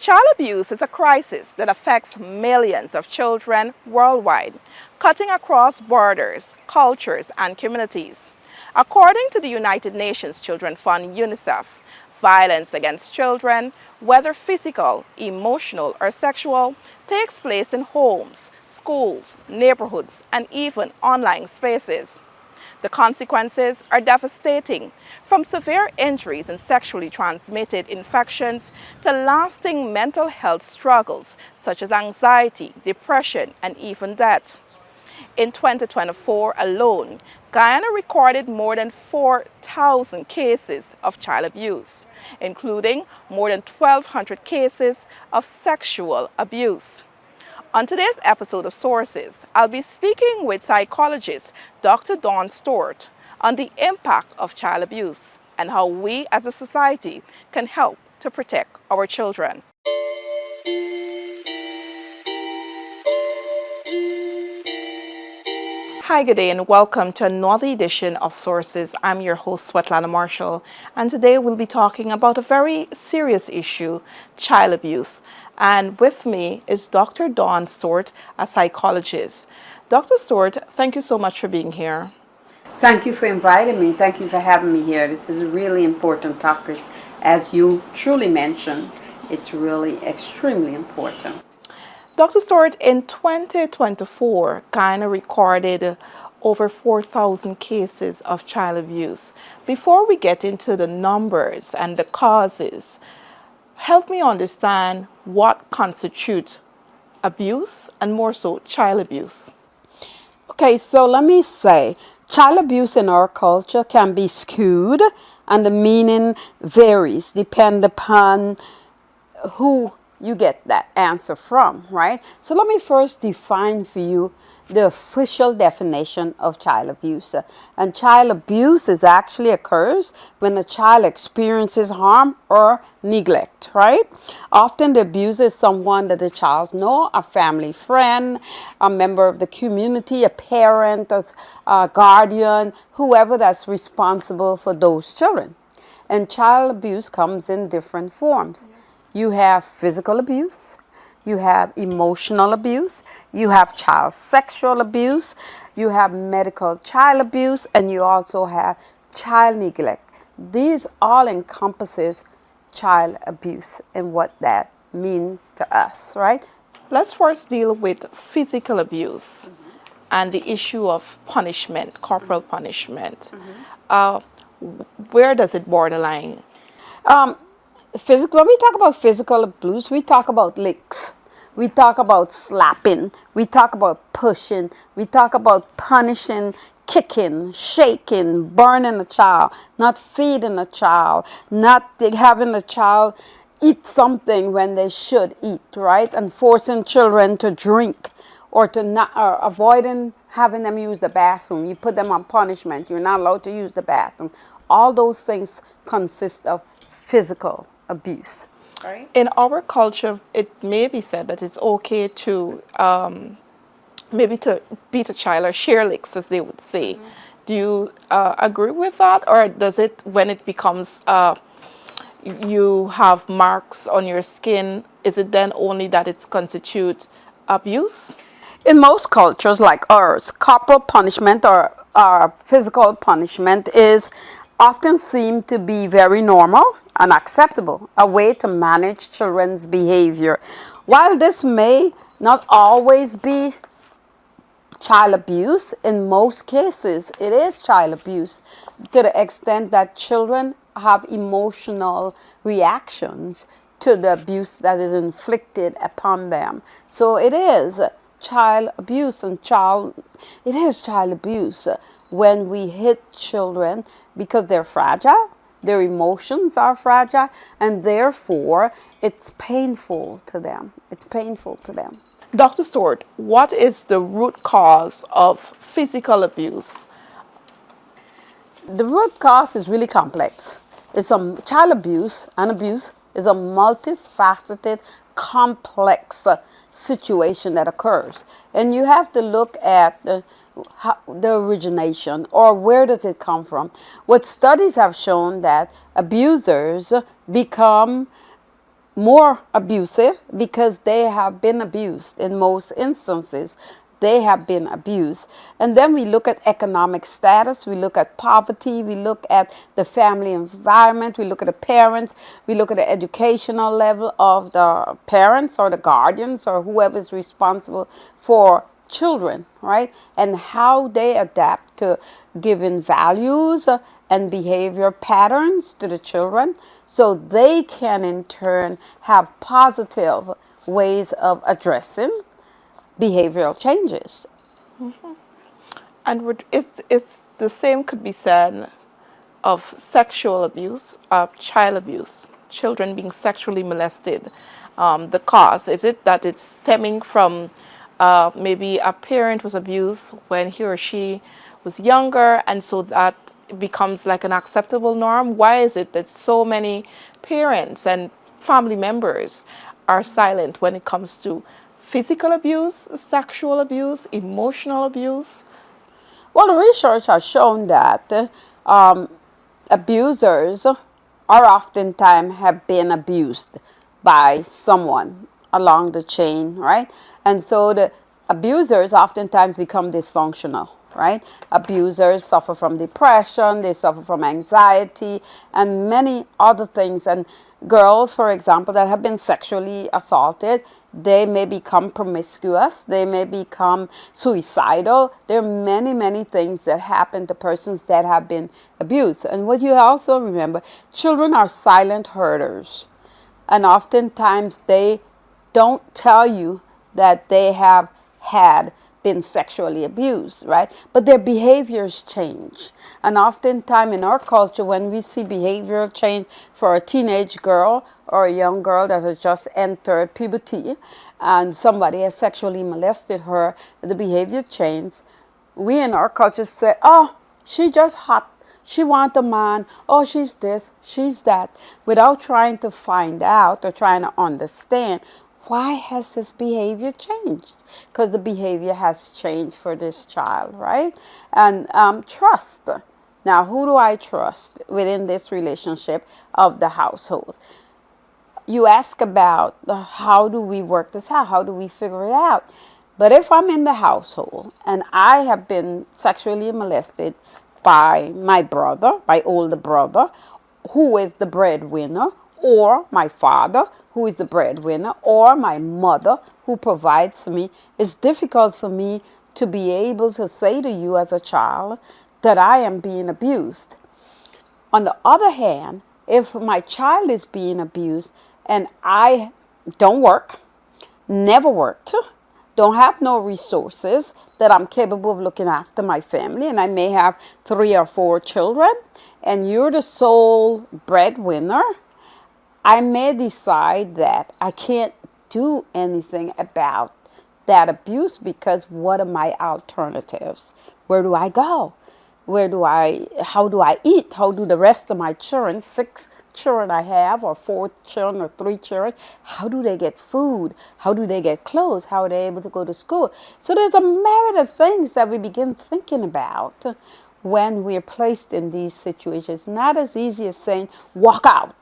Child abuse is a crisis that affects millions of children worldwide, cutting across borders, cultures, and communities. According to the United Nations Children's Fund UNICEF, violence against children, whether physical, emotional, or sexual, takes place in homes, schools, neighborhoods, and even online spaces. The consequences are devastating, from severe injuries and sexually transmitted infections to lasting mental health struggles such as anxiety, depression, and even death. In 2024 alone, Guyana recorded more than 4,000 cases of child abuse, including more than 1,200 cases of sexual abuse. On today's episode of Sources, I'll be speaking with psychologist Dr. Dawn Stewart on the impact of child abuse and how we as a society can help to protect our children. Hi, good day, and welcome to another edition of Sources. I'm your host, Svetlana Marshall, and today we'll be talking about a very serious issue, child abuse. And with me is Dr. Dawn Stewart, a psychologist. Dr. Stewart, thank you so much for being here. Thank you for inviting me. Thank you for having me here. This is a really important topic. As you truly mentioned, it's really extremely important. Dr. Stewart, in 2024, Guyana recorded over 4,000 cases of child abuse. Before we get into the numbers and the causes, help me understand what constitutes abuse and more so child abuse. Okay, so let me say, child abuse in our culture can be skewed and the meaning varies depending upon who you get that answer from, right? So let me first define for you the official definition of child abuse. And child abuse is actually occurs when a child experiences harm or neglect, right? Often the abuser is someone that the child know, a family friend, a member of the community, a parent, a guardian, whoever that's responsible for those children. And child abuse comes in different forms. You have physical abuse, you have emotional abuse, you have child sexual abuse, you have medical child abuse, and you also have child neglect. These all encompasses child abuse and what that means to us, right? Let's first deal with physical abuse and the issue of punishment, corporal punishment. Where does it borderline? When we talk about physical abuse, we talk about licks. We talk about slapping. We talk about pushing. We talk about punishing, kicking, shaking, burning a child, not feeding a child, not having a child eat something when they should eat, right? And forcing children to drink or to not, or avoiding having them use the bathroom. You put them on punishment. You're not allowed to use the bathroom. All those things consist of physical abuse. Right. In our culture, it may be said that it's okay to maybe to beat a child or share licks, as they would say. Do you agree with that, or does it, when it becomes you have marks on your skin, is it then only that it's constitute abuse? In most cultures like ours, corporal punishment or physical punishment is often seen to be very normal and acceptable, a way to manage children's behavior. While this may not always be child abuse, in most cases it is child abuse to the extent that children have emotional reactions to the abuse that is inflicted upon them. So it is child abuse, and it is child abuse when we hit children because they're fragile, their emotions are fragile, and therefore it's painful to them. It's painful to them. Dr. Stewart, what is the root cause of physical abuse? The root cause is really complex. It's child abuse and abuse is a multifaceted, complex situation that occurs. And you have to look at the origination, or where does it come from. What studies have shown that abusers become more abusive because they have been abused. In most instances, they have been abused. And then we look at economic status, we look at poverty, we look at the family environment, we look at the parents, we look at the educational level of the parents or the guardians or whoever is responsible for children, right? And how they adapt to giving values and behavior patterns to the children so they can in turn have positive ways of addressing behavioral changes. And it's the same could be said of sexual abuse, of child abuse, children being sexually molested. The cause, is it that it's stemming from maybe a parent was abused when he or she was younger, and so that becomes like an acceptable norm? Why is it that so many parents and family members are silent when it comes to physical abuse, sexual abuse, emotional abuse? Well, the research has shown that abusers are oftentimes have been abused by someone along the chain, right? And so the abusers oftentimes become dysfunctional, right? Abusers suffer from depression, they suffer from anxiety, and many other things. And girls, for example, that have been sexually assaulted, they may become promiscuous, they may become suicidal. There are many, many things that happen to persons that have been abused. And what you also remember, children are silent hurters. And oftentimes they don't tell you that they have had been sexually abused, right? But their behaviors change. And oftentimes in our culture, when we see behavioral change for a teenage girl or a young girl that has just entered puberty and somebody has sexually molested her, the behavior changes. We in our culture say, oh, she just hot. She wants a man. Oh, she's this, she's that, without trying to find out or trying to understand why has this behavior changed? Because the behavior has changed for this child, right? And trust. Now, who do I trust within this relationship of the household? You ask about how do we work this out? How do we figure it out? But if I'm in the household and I have been sexually molested by my brother, my older brother, who is the breadwinner, or my father, who is the breadwinner, or my mother, who provides for me, it's difficult for me to be able to say to you as a child that I am being abused. On the other hand, if my child is being abused and I don't work, never worked, don't have no resources that I'm capable of looking after my family, and I may have 3 or 4 children, and you're the sole breadwinner, I may decide that I can't do anything about that abuse because what are my alternatives? Where do I go? How do I eat? How do the rest of my children, 6 children I have, or 4 children, or 3 children, how do they get food? How do they get clothes? How are they able to go to school? So there's a myriad of things that we begin thinking about when we're placed in these situations. Not as easy as saying, walk out.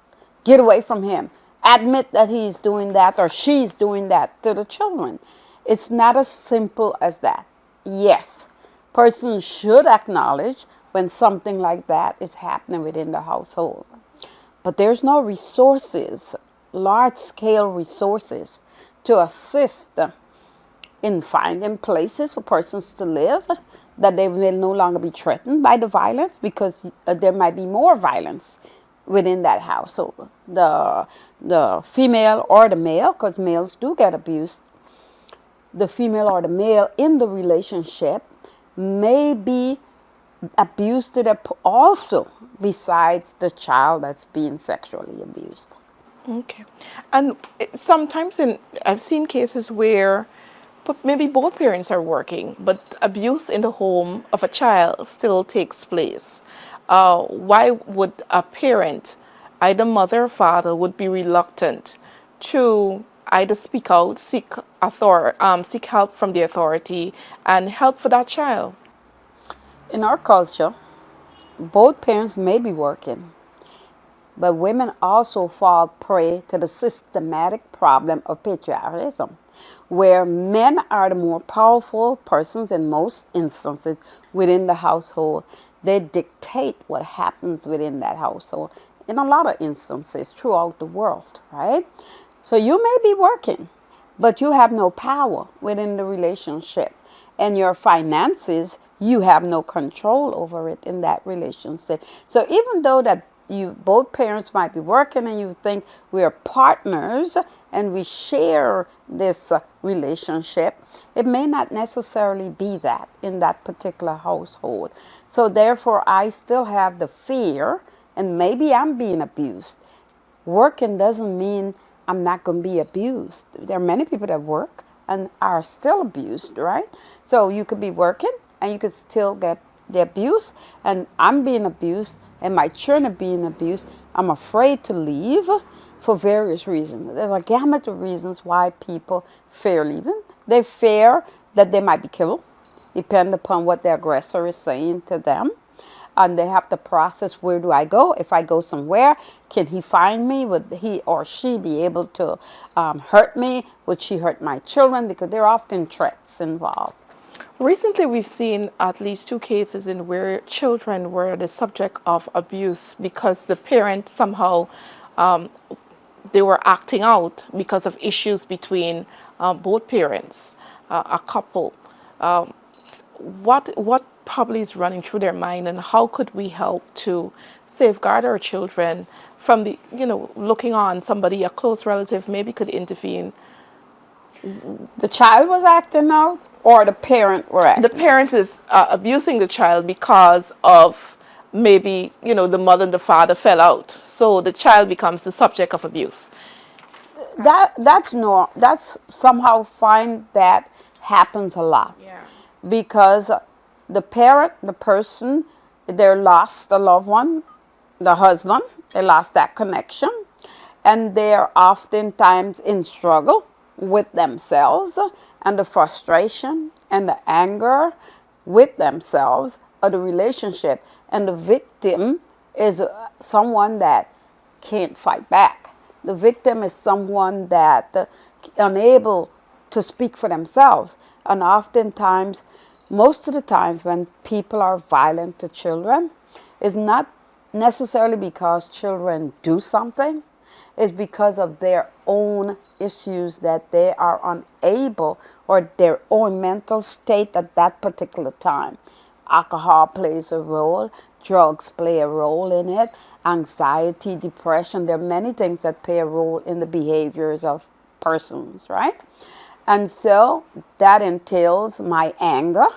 Get away from him. Admit that he's doing that or she's doing that to the children. It's not as simple as that. Yes, persons should acknowledge when something like that is happening within the household. But there's no resources, large-scale resources, to assist in finding places for persons to live, that they will no longer be threatened by the violence because there might be more violence within that household. The female or the male, because males do get abused, the female or the male in the relationship may be abused to the also besides the child that's being sexually abused. Okay. And sometimes I've seen cases where maybe both parents are working, but abuse in the home of a child still takes place. Why would a parent, either mother or father, would be reluctant to either speak out, seek help from the authority, and help for that child? In our culture, both parents may be working. but women also fall prey to the systematic problem of patriarchism, where men are the more powerful persons in most instances within the household. They dictate what happens within that household in a lot of instances throughout the world, right? So you may be working, but you have no power within the relationship. And your finances, you have no control over it in that relationship. So even though that you both parents might be working and you think we are partners and we share this relationship, it may not necessarily be that in that particular household. So therefore, I still have the fear, and maybe I'm being abused. Working doesn't mean I'm not going to be abused. There are many people that work and are still abused, right? So you could be working and you could still get the abuse, and I'm being abused and my children are being abused. I'm afraid to leave for various reasons. There's a gamut of reasons why people fear leaving. They fear that they might be killed, depending upon what the aggressor is saying to them. And they have to process, where do I go? If I go somewhere, can he find me? Would he or she be able to hurt me? Would she hurt my children? Because there are often threats involved. Recently, we've seen at least 2 cases in where children were the subject of abuse because the parents somehow they were acting out because of issues between both parents, a couple. What probably is running through their mind, and how could we help to safeguard our children from the looking on somebody, a close relative, maybe could intervene? The child was acting out, or the parent were acting? The parent was abusing the child because of maybe the mother and the father fell out, so the child becomes the subject of abuse. That's somehow fine. That happens a lot. Yeah. Because the parent, the person, they lost a loved one, the husband, they lost that connection, and they're oftentimes in struggle with themselves, and the frustration and the anger with themselves or the relationship, and the victim is someone that can't fight back. The victim is someone that unable to speak for themselves. And oftentimes, most of the times when people are violent to children, it's not necessarily because children do something. It's because of their own issues that they are unable, or their own mental state at that particular time. Alcohol plays a role, drugs play a role in it, anxiety, depression. There are many things that play a role in the behaviors of persons, right? And so that entails my anger,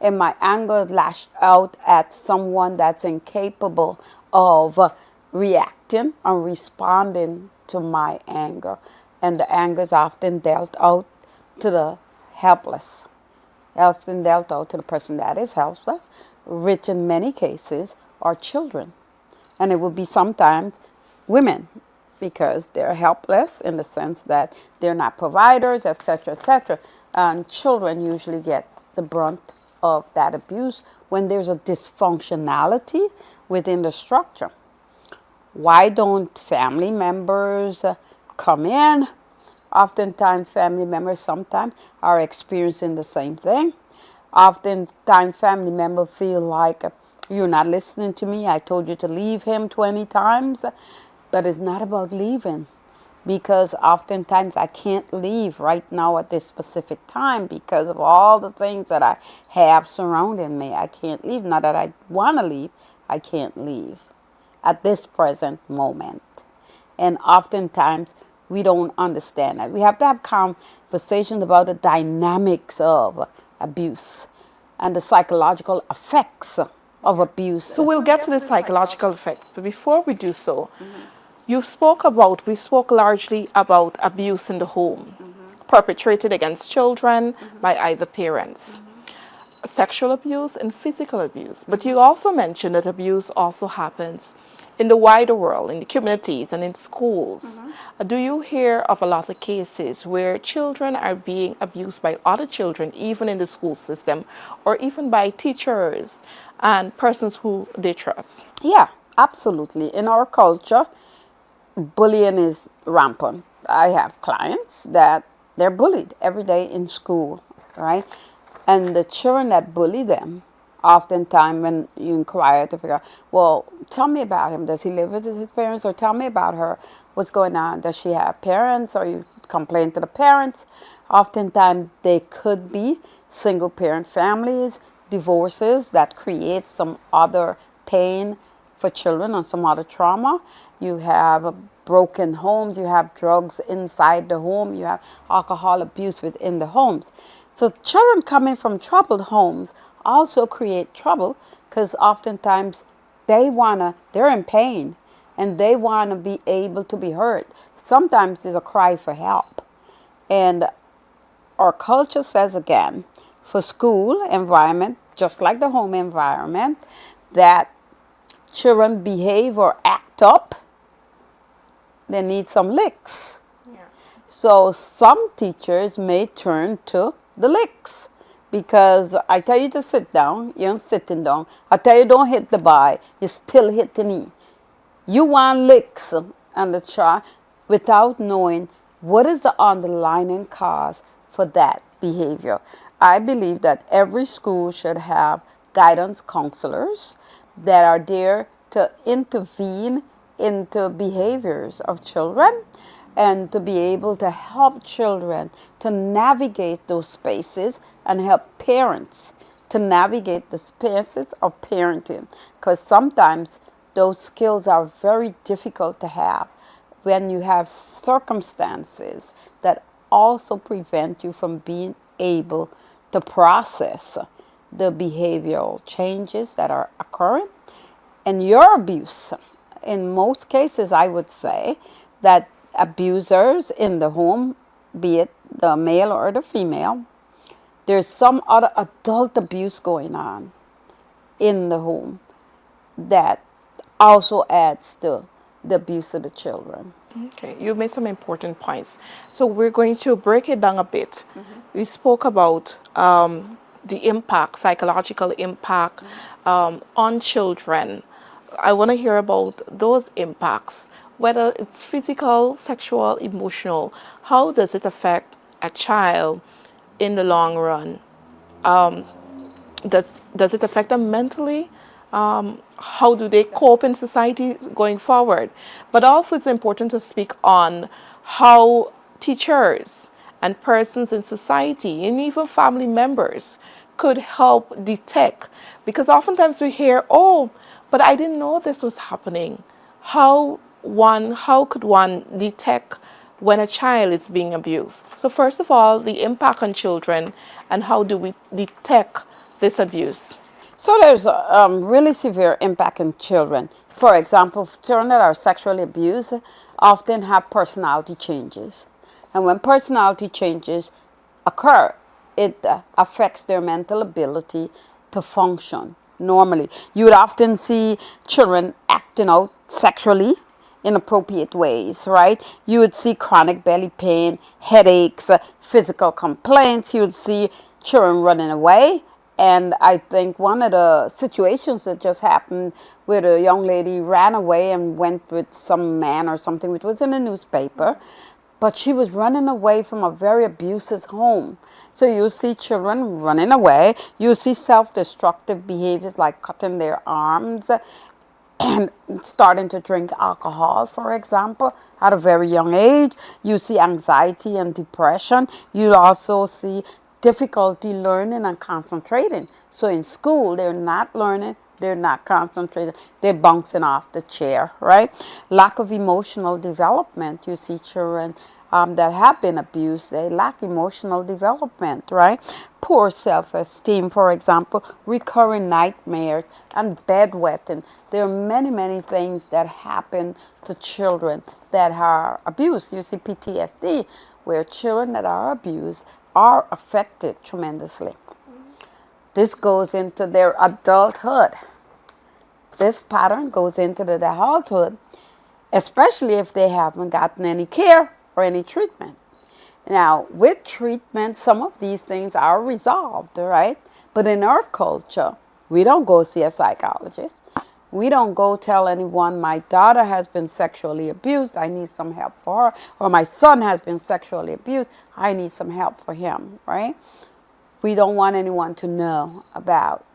and my anger lashed out at someone that's incapable of reacting or responding to my anger. And the anger is often dealt out to the helpless, often dealt out to the person that is helpless, which in many cases are children. And it would be sometimes women, because they're helpless in the sense that they're not providers, etc., etc. And children usually get the brunt of that abuse when there's a dysfunctionality within the structure. Why don't family members come in? Oftentimes family members sometimes are experiencing the same thing. Oftentimes family members feel like, you're not listening to me. I told you to leave him 20 times. But it's not about leaving, because oftentimes I can't leave right now at this specific time because of all the things that I have surrounding me. I can't leave. Not that I want to leave, I can't leave at this present moment. And oftentimes we don't understand that. We have to have conversations about the dynamics of abuse and the psychological effects of abuse. So we'll get to the psychological effect, but before we do so, we spoke largely about abuse in the home, perpetrated against children by either parents, sexual abuse and physical abuse. But you also mentioned that abuse also happens in the wider world, in the communities and in schools. Do you hear of a lot of cases where children are being abused by other children, even in the school system, or even by teachers and persons who they trust? Yeah, Absolutely. In our culture, bullying is rampant. I have clients that they're bullied every day in school, right? And the children that bully them, oftentimes when you inquire to figure out, well, tell me about him. Does he live with his parents? Or tell me about her. What's going on? Does she have parents? Or you complain to the parents. Oftentimes they could be single parent families, divorces that create some other pain for children or some other trauma. You have broken homes, you have drugs inside the home, you have alcohol abuse within the homes. So children coming from troubled homes also create trouble because oftentimes they're in pain and they want to be able to be heard. Sometimes it's a cry for help. And our culture says again, for school environment, just like the home environment, that children behave or act up, they need some licks. Yeah. So some teachers may turn to the licks because I tell you to sit down, you're sitting down. I tell you don't hit the bar, you still hit the knee. You want licks on the child without knowing what is the underlying cause for that behavior. I believe that every school should have guidance counselors that are there to intervene into behaviors of children and to be able to help children to navigate those spaces and help parents to navigate the spaces of parenting, because sometimes those skills are very difficult to have when you have circumstances that also prevent you from being able to process the behavioral changes that are occurring. And your abuse, in most cases, I would say that abusers in the home, be it the male or the female, there's some other adult abuse going on in the home that also adds to the abuse of the children. Okay, you made some important points. So we're going to break it down a bit. We spoke about the impact, psychological impact on children. I want to hear about those impacts, whether it's physical, sexual, emotional. How does it affect a child in the long run? Does it affect them mentally? How do they cope in society going forward? But also it's important to speak on how teachers and persons in society and even family members could help detect, because oftentimes we hear, oh, but I didn't know this was happening. How could one detect when a child is being abused? So first of all, the impact on children and how do we detect this abuse? So there's a really severe impact in children. For example, children that are sexually abused often have personality changes. And when personality changes occur, it affects their mental ability to function normally. You would often see children acting out sexually inappropriate ways, right? You would see chronic belly pain, headaches, physical complaints. You would see children running away. And I think one of the situations that just happened where the young lady ran away and went with some man or something, which was in the newspaper, but she was running away from a very abusive home. So you see children running away. You see self-destructive behaviors like cutting their arms and starting to drink alcohol, for example, at a very young age. You see anxiety and depression. You also see difficulty learning and concentrating. So in school, they're not learning, they're not concentrating, they're bouncing off the chair, right? Lack of emotional development. You see children that have been abused, they lack emotional development, right? Poor self-esteem, for example, recurring nightmares and bedwetting. There are many, many things that happen to children that are abused. You see PTSD, where children that are abused are affected tremendously. This goes into their adulthood. This pattern goes into their adulthood, especially if they haven't gotten any care or any treatment. Now, with treatment, some of these things are resolved, right? But in our culture, we don't go see a psychologist. We don't go tell anyone, my daughter has been sexually abused, I need some help for her, or my son has been sexually abused, I need some help for him, right? We don't want anyone to know about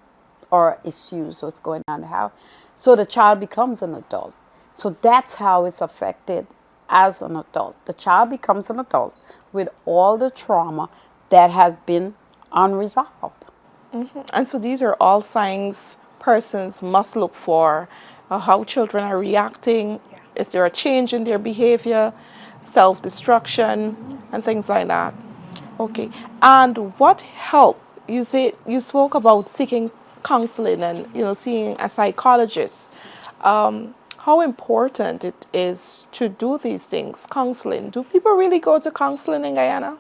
our issues, what's going on in the house. So the child becomes an adult. So that's how it's affected as an adult. The child becomes an adult with all the trauma that has been unresolved. And so these are all signs persons must look for, how children are reacting, is there a change in their behavior, self-destruction, and things like that. Okay. And what help? You say you spoke about seeking counseling and seeing a psychologist. How important it is to do these things, counseling. Do people really go to counseling in Guyana?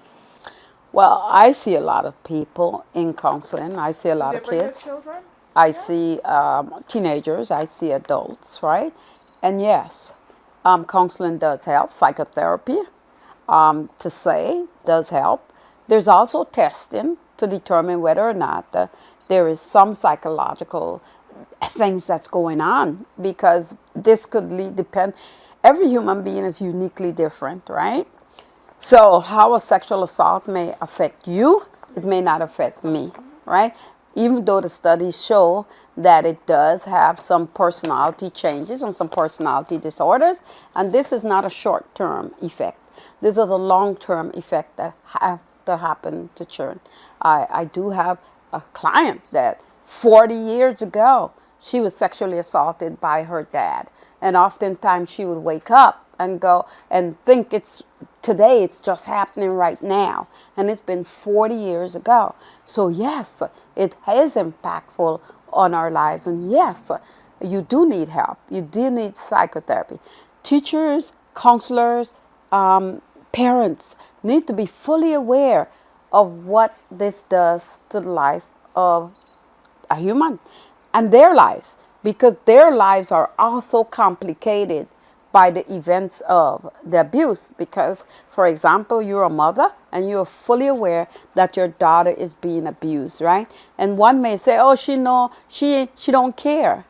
Well, I see a lot of people in counseling. I see a lot They of bring their kids. children? I see teenagers. I see adults, right? And yes, counseling does help. Psychotherapy, to say, does help. There's also testing to determine whether or not there is some psychological things that's going on, because this could depend. Every human being is uniquely different, right? So how a sexual assault may affect you, it may not affect me, right? Even though the studies show that it does have some personality changes and some personality disorders, and this is not a short-term effect. This is a long-term effect that have to happen to children. I do have a client that 40 years ago, she was sexually assaulted by her dad. And oftentimes she would wake up and go and think today it's just happening right now. And it's been 40 years ago. So yes, it is impactful on our lives. And yes, you do need help. You do need psychotherapy. Teachers, counselors, parents need to be fully aware of what this does to the life of a human and their lives, because their lives are also complicated by the events of the abuse. Because, for example, you're a mother and you're fully aware that your daughter is being abused, right? And one may say, oh, she don't care.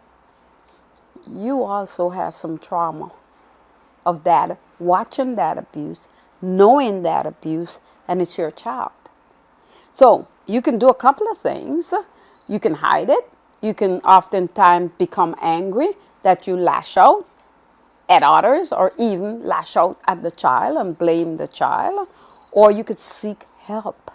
You also have some trauma of that, watching that abuse, knowing that abuse, and it's your child. So you can do a couple of things. You can hide it. You can oftentimes become angry that you lash out at others, or even lash out at the child and blame the child. Or you could seek help.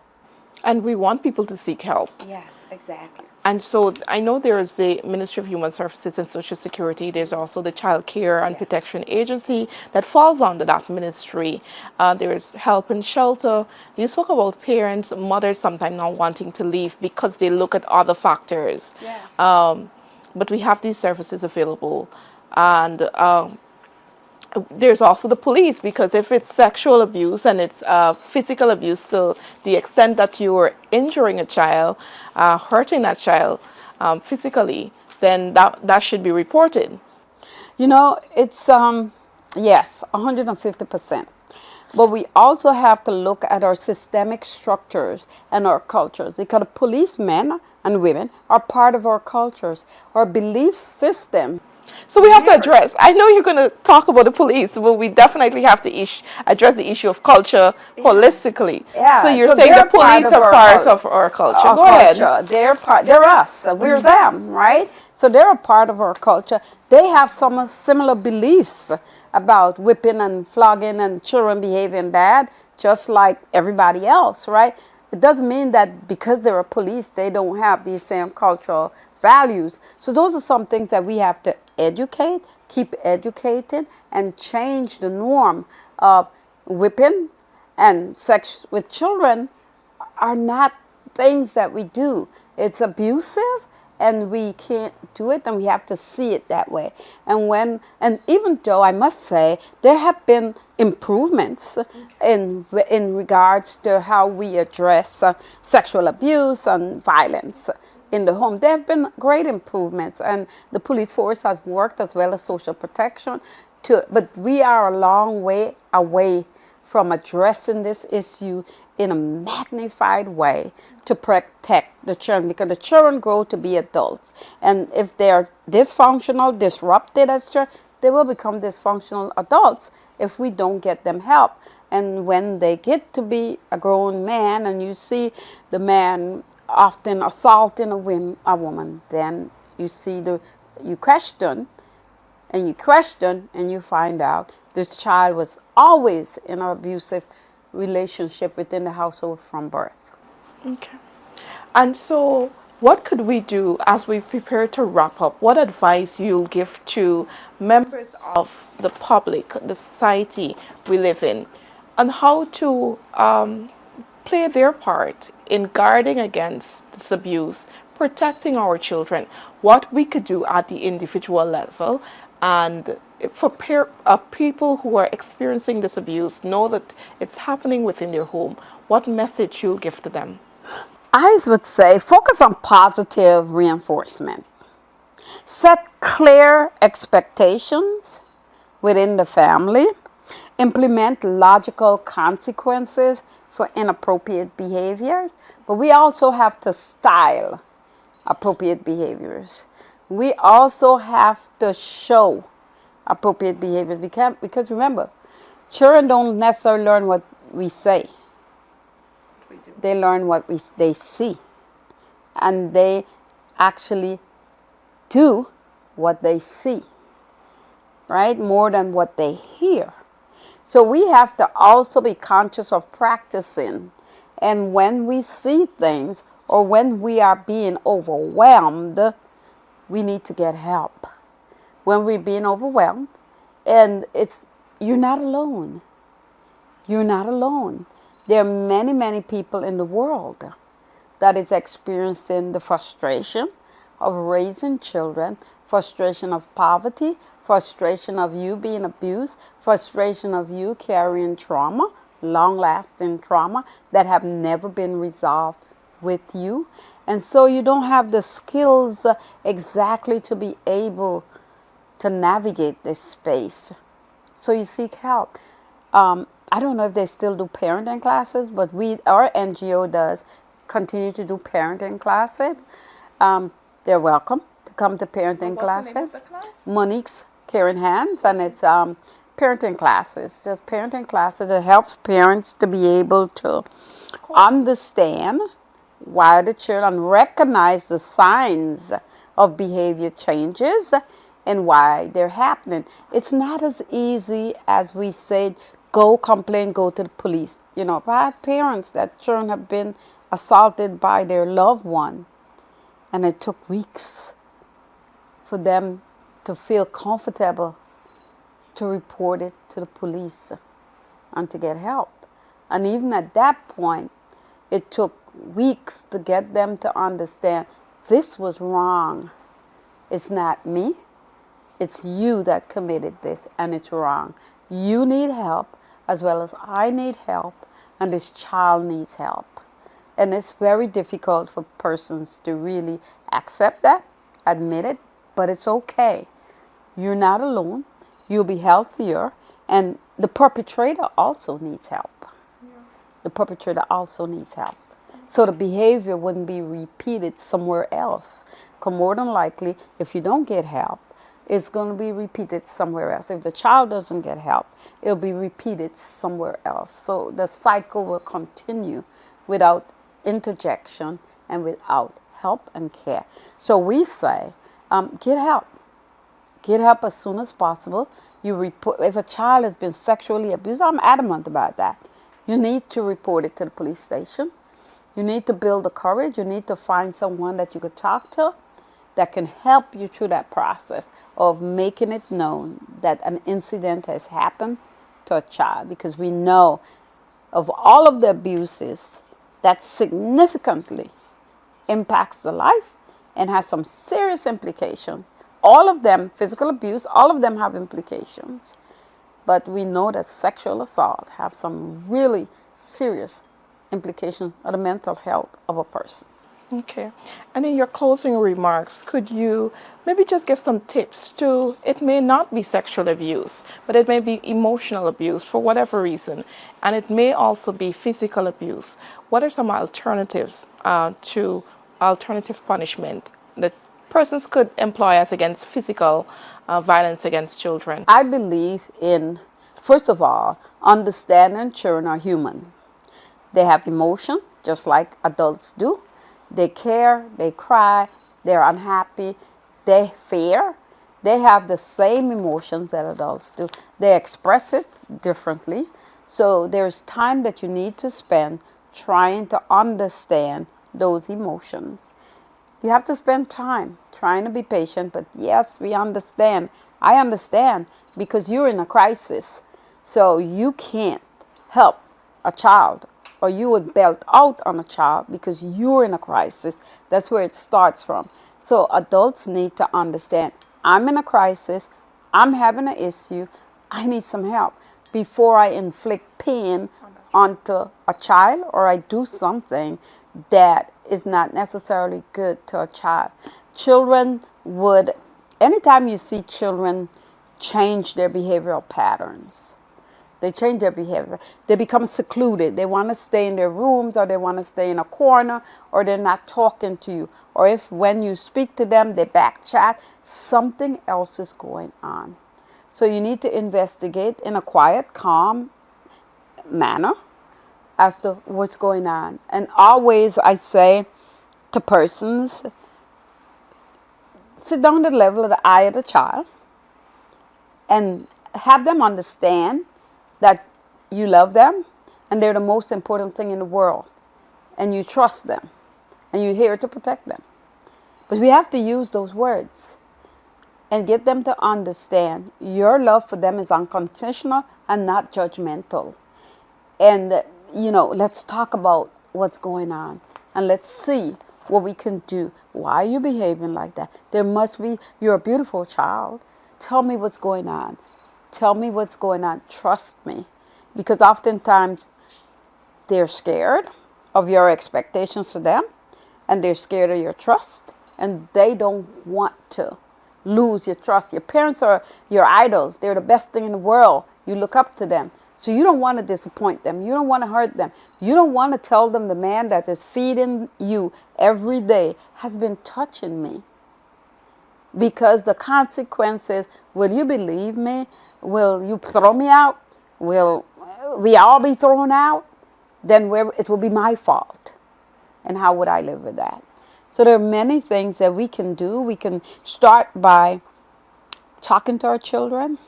And we want people to seek help. Yes, exactly. And so I know there's the Ministry of Human Services and Social Security. There's also the Child Care and Protection Agency that falls under that ministry. There's Help and Shelter. You spoke about parents, mothers sometimes not wanting to leave because they look at other factors. Yeah. But we have these services available. And there's also the police, because if it's sexual abuse and it's physical abuse to the extent that you are injuring a child, hurting that child physically, then that should be reported. It's, yes, 150%. But we also have to look at our systemic structures and our cultures, because policemen and women are part of our cultures, our belief system. So we have to address, I know you're going to talk about the police, but we definitely have to address the issue of culture holistically. Yeah. So you're saying the police are part of our culture. Go ahead. They're us. We're them, right? So they're a part of our culture. They have some similar beliefs about whipping and flogging and children behaving bad, just like everybody else, right? It doesn't mean that because they're a police, they don't have these same cultural values. So those are some things that we have to educate, keep educating, and change the norm of whipping and sex with children are not things that we do. It's abusive, and we can't do it, and we have to see it that way. And even though I must say there have been improvements in regards to how we address sexual abuse and violence in the home, there have been great improvements, and the police force has worked as well as social protection but we are a long way away from addressing this issue in a magnified way to protect the children, because the children grow to be adults. And if they're dysfunctional, disrupted as children, they will become dysfunctional adults if we don't get them help. And when they get to be a grown man and you see the man often assaulting a woman, then you see you question and you find out this child was always in an abusive relationship within the household from birth. Okay. And so, what could we do as we prepare to wrap up? What advice you'll give to members of the public, the society we live in, on how to play their part in guarding against this abuse, protecting our children, what we could do at the individual level, and for people who are experiencing this abuse, know that it's happening within their home, what message you'll give to them? I would say focus on positive reinforcement. Set clear expectations within the family. Implement logical consequences for inappropriate behavior. But we also have to style appropriate behaviors. We also have to show appropriate behaviors, because remember, children don't necessarily learn what we say. They learn what they see, and they actually do what they see, right? More than what they hear. So we have to also be conscious of practicing. And when we see things or when we are being overwhelmed, we need to get help. When we're being overwhelmed, and you're not alone. You're not alone. There are many, many people in the world that is experiencing the frustration of raising children, frustration of poverty, frustration of you being abused, frustration of you carrying trauma, long-lasting trauma that have never been resolved with you. And so you don't have the skills exactly to be able to navigate this space. So you seek help. I don't know if they still do parenting classes, but our NGO does continue to do parenting classes. They're welcome to come to parenting classes. What's the name of the class? Monique's Caring Hands, and it's parenting classes. Just parenting classes that helps parents to be able to understand why the children recognize the signs of behavior changes and why they're happening. It's not as easy as we said, go complain, go to the police. You know, I had parents that children have been assaulted by their loved one, and it took weeks for them to feel comfortable to report it to the police and to get help. And even at that point, it took weeks to get them to understand this was wrong. It's not me. It's you that committed this, and it's wrong. You need help as well as I need help, and this child needs help. And it's very difficult for persons to really accept that, admit it, but it's okay. You're not alone. You'll be healthier, and the perpetrator also needs help. Yeah. The perpetrator also needs help. So the behavior wouldn't be repeated somewhere else. Because more than likely, if you don't get help, it's going to be repeated somewhere else. If the child doesn't get help, it'll be repeated somewhere else. So the cycle will continue without interjection and without help and care. So we say, get help. Get help as soon as possible. You report if a child has been sexually abused. I'm adamant about that. You need to report it to the police station. You need to build the courage. You need to find someone that you could talk to that can help you through that process of making it known that an incident has happened to a child. Because we know of all of the abuses that significantly impacts the life and has some serious implications. All of them, physical abuse, all of them have implications. But we know that sexual assault have some really serious implications on the mental health of a person. Okay. And in your closing remarks, could you maybe just give some tips to, it may not be sexual abuse, but it may be emotional abuse for whatever reason, and it may also be physical abuse. What are some alternatives to alternative punishment that persons could employ as against physical violence against children? I believe in, first of all, understanding children are human. They have emotion, just like adults do. They care, they cry, they're unhappy, they fear. They have the same emotions that adults do. They express it differently. So there's time that you need to spend trying to understand those emotions. You have to spend time trying to be patient, but yes, we understand. I understand because you're in a crisis. So you can't help a child, or you would belt out on a child because you're in a crisis. That's where it starts from. So adults need to understand, I'm in a crisis, I'm having an issue, I need some help before I inflict pain onto a child or I do something that is not necessarily good to a child. Children would, anytime you see children change their behavioral patterns, they change their behavior. They become secluded. They want to stay in their rooms, or they want to stay in a corner, or they're not talking to you. Or if when you speak to them, they back chat. Something else is going on. So you need to investigate in a quiet, calm manner as to what's going on. And always I say to persons, sit down to the level of the eye of the child and have them understand that you love them and they're the most important thing in the world, and you trust them and you're here to protect them. But we have to use those words and get them to understand your love for them is unconditional and not judgmental. And let's talk about what's going on and let's see what we can do. Why are you behaving like that? There must be, you're a beautiful child. Tell me what's going on. Tell me what's going on. Trust me. Because oftentimes they're scared of your expectations for them, and they're scared of your trust, and they don't want to lose your trust. Your parents are your idols. They're the best thing in the world. You look up to them. So you don't want to disappoint them. You don't want to hurt them. You don't want to tell them the man that is feeding you every day has been touching me. Because the consequences, will you believe me? Will you throw me out? Will we all be thrown out? Then it will be my fault. And how would I live with that? So there are many things that we can do. We can start by talking to our children.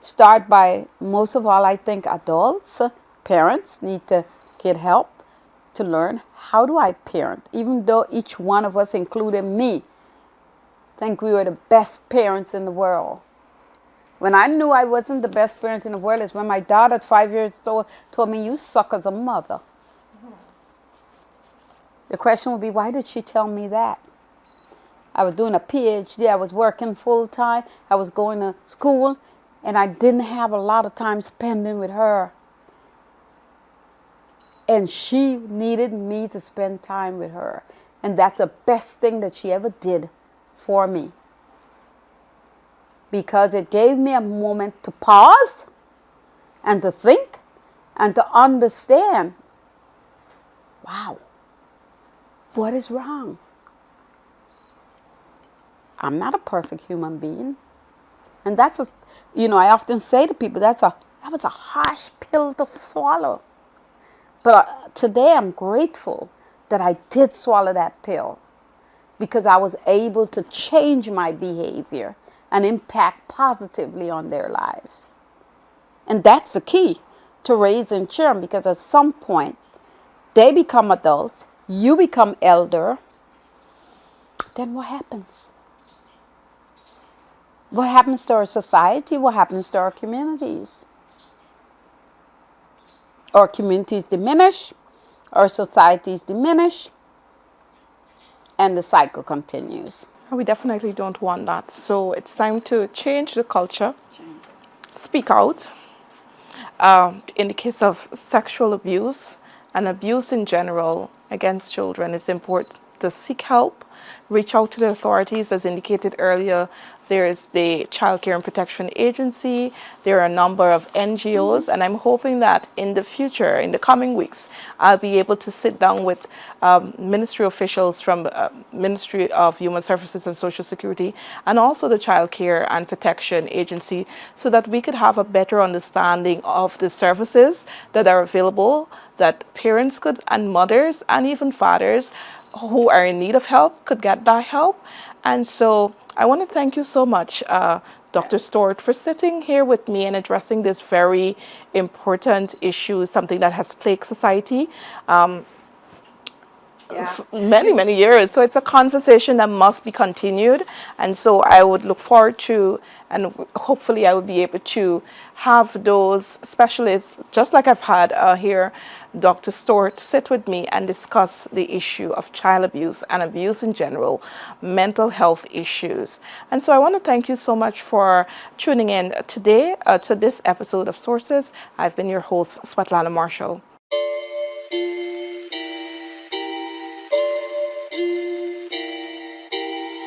Start by, most of all, I think adults, parents need to get help to learn, how do I parent? Even though each one of us, including me, think we were the best parents in the world. When I knew I wasn't the best parent in the world is when my daughter at 5 years old told me, you suck as a mother. The question would be, why did she tell me that? I was doing a PhD, I was working full time, I was going to school, and I didn't have a lot of time spending with her. And she needed me to spend time with her. And that's the best thing that she ever did for me. Because it gave me a moment to pause and to think and to understand, wow, what is wrong? I'm not a perfect human being. And that's I often say to people, that was a harsh pill to swallow. But today I'm grateful that I did swallow that pill, because I was able to change my behavior and impact positively on their lives. And that's the key to raising children, because at some point they become adults, you become elder, then what happens? What happens to our society? What happens to our communities? Our communities diminish, our societies diminish, and the cycle continues. We definitely don't want that. So it's time to change the culture, speak out. In the case of sexual abuse and abuse in general against children, it's important to seek help, reach out to the authorities. As indicated earlier, there is the Child Care and Protection Agency. There are a number of NGOs, and I'm hoping that in the future, in the coming weeks, I'll be able to sit down with ministry officials from Ministry of Human Services and Social Security, and also the Child Care and Protection Agency, so that we could have a better understanding of the services that are available, that parents could, and mothers, and even fathers who are in need of help could get that help. And so I want to thank you so much, Dr. Stewart, for sitting here with me and addressing this very important issue, something that has plagued society many, many years. So it's a conversation that must be continued. And so I would look forward to, and hopefully I will be able to have those specialists, just like I've had here, Dr. Stewart, sit with me and discuss the issue of child abuse and abuse in general, mental health issues. And so I want to thank you so much for tuning in today to this episode of Sources. I've been your host, Svetlana Marshall.